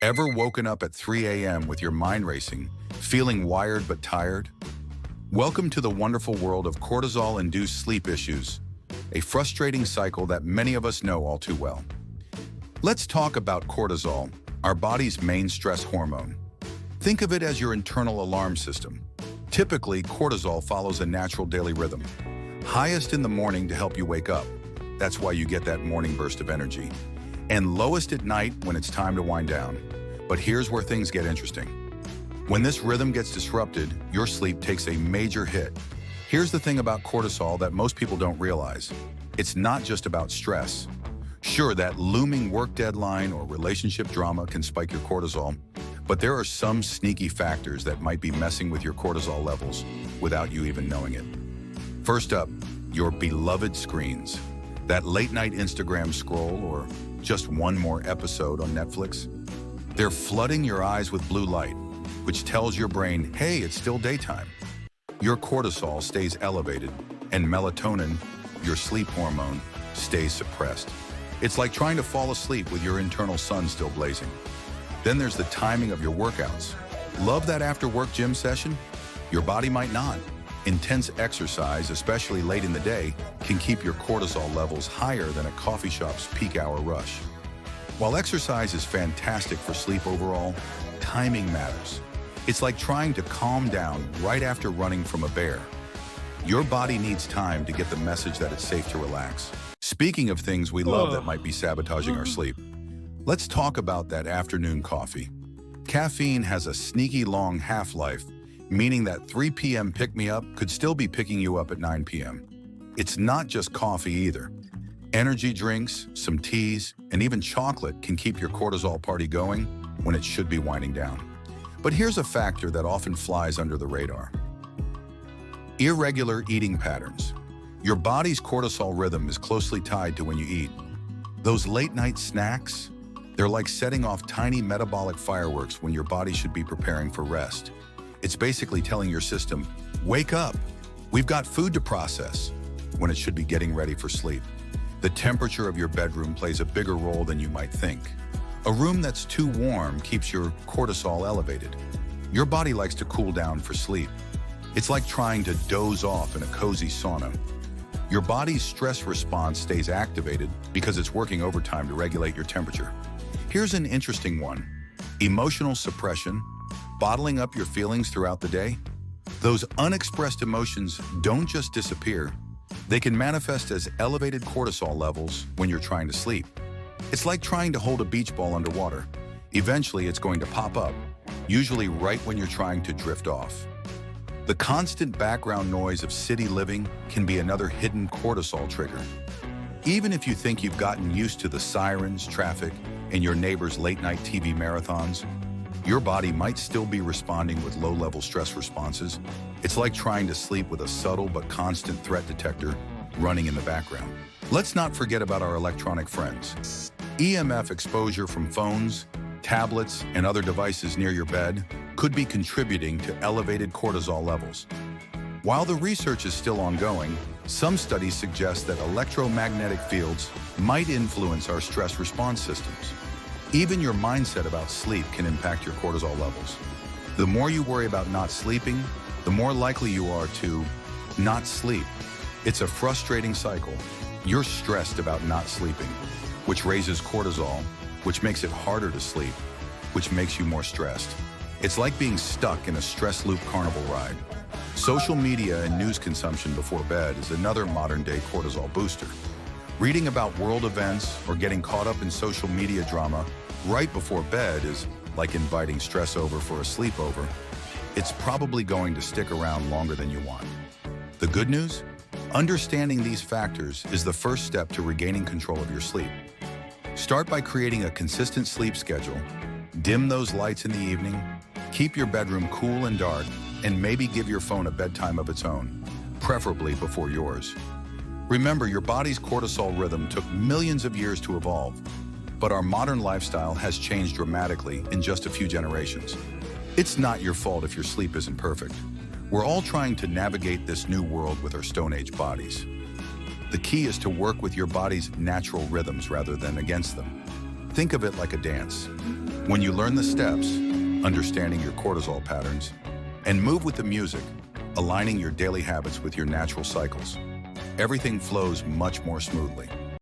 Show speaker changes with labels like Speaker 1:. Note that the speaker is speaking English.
Speaker 1: Ever woken up at 3 a.m. with your mind racing, feeling wired but tired? Welcome to the wonderful world of cortisol-induced sleep issues, a frustrating cycle that many of us know all too well. Let's talk about cortisol, our body's main stress hormone. Think of it as your internal alarm system. Typically, cortisol follows a natural daily rhythm. Highest in the morning to help you wake up. That's why you get that morning burst of energy. And lowest at night when it's time to wind down. But here's where things get interesting. When this rhythm gets disrupted, your sleep takes a major hit. Here's the thing about cortisol that most people don't realize. It's not just about stress. Sure, that looming work deadline or relationship drama can spike your cortisol, but there are some sneaky factors that might be messing with your cortisol levels without you even knowing it. First up, your beloved screens. That late night Instagram scroll or just one more episode on Netflix. They're flooding your eyes with blue light, which tells your brain, hey, it's still daytime. Your cortisol stays elevated, and melatonin, your sleep hormone, stays suppressed. It's like trying to fall asleep with your internal sun still blazing. Then there's the timing of your workouts. Love that after-work gym session? Your body might not. Intense exercise, especially late in the day, can keep your cortisol levels higher than a coffee shop's peak hour rush. While exercise is fantastic for sleep overall, timing matters. It's like trying to calm down right after running from a bear. Your body needs time to get the message that it's safe to relax. Speaking of things we love that might be sabotaging our sleep, let's talk about that afternoon coffee. Caffeine has a sneaky long half-life, meaning that 3 p.m. pick-me-up could still be picking you up at 9 p.m. It's not just coffee either. Energy drinks, some teas, and even chocolate can keep your cortisol party going when it should be winding down. But here's a factor that often flies under the radar. Irregular eating patterns. Your body's cortisol rhythm is closely tied to when you eat. Those late-night snacks, they're like setting off tiny metabolic fireworks when your body should be preparing for rest. It's basically telling your system, wake up, we've got food to process, when it should be getting ready for sleep. The temperature of your bedroom plays a bigger role than you might think. A room that's too warm keeps your cortisol elevated. Your body likes to cool down for sleep. It's like trying to doze off in a cozy sauna. Your body's stress response stays activated because it's working overtime to regulate your temperature. Here's an interesting one. Emotional suppression, bottling up your feelings throughout the day. Those unexpressed emotions don't just disappear. They can manifest as elevated cortisol levels when you're trying to sleep. It's like trying to hold a beach ball underwater. Eventually, it's going to pop up, usually right when you're trying to drift off. The constant background noise of city living can be another hidden cortisol trigger. Even if you think you've gotten used to the sirens, traffic, and your neighbor's late-night TV marathons, your body might still be responding with low-level stress responses. It's like trying to sleep with a subtle but constant threat detector running in the background. Let's not forget about our electronic friends. EMF exposure from phones, tablets, and other devices near your bed could be contributing to elevated cortisol levels. While the research is still ongoing, some studies suggest that electromagnetic fields might influence our stress response systems. Even your mindset about sleep can impact your cortisol levels. The more you worry about not sleeping, the more likely you are to not sleep. It's a frustrating cycle. You're stressed about not sleeping, which raises cortisol, which makes it harder to sleep, which makes you more stressed. It's like being stuck in a stress loop carnival ride. Social media and news consumption before bed is another modern-day cortisol booster. Reading about world events or getting caught up in social media drama right before bed is like inviting stress over for a sleepover. It's probably going to stick around longer than you want. The good news? Understanding these factors is the first step to regaining control of your sleep. Start by creating a consistent sleep schedule. Dim those lights in the evening, keep your bedroom cool and dark, and maybe give your phone a bedtime of its own, preferably before yours. Remember, your body's cortisol rhythm took millions of years to evolve, but our modern lifestyle has changed dramatically in just a few generations. It's not your fault if your sleep isn't perfect. We're all trying to navigate this new world with our Stone Age bodies. The key is to work with your body's natural rhythms rather than against them. Think of it like a dance. When you learn the steps, understanding your cortisol patterns, and move with the music, aligning your daily habits with your natural cycles, everything flows much more smoothly.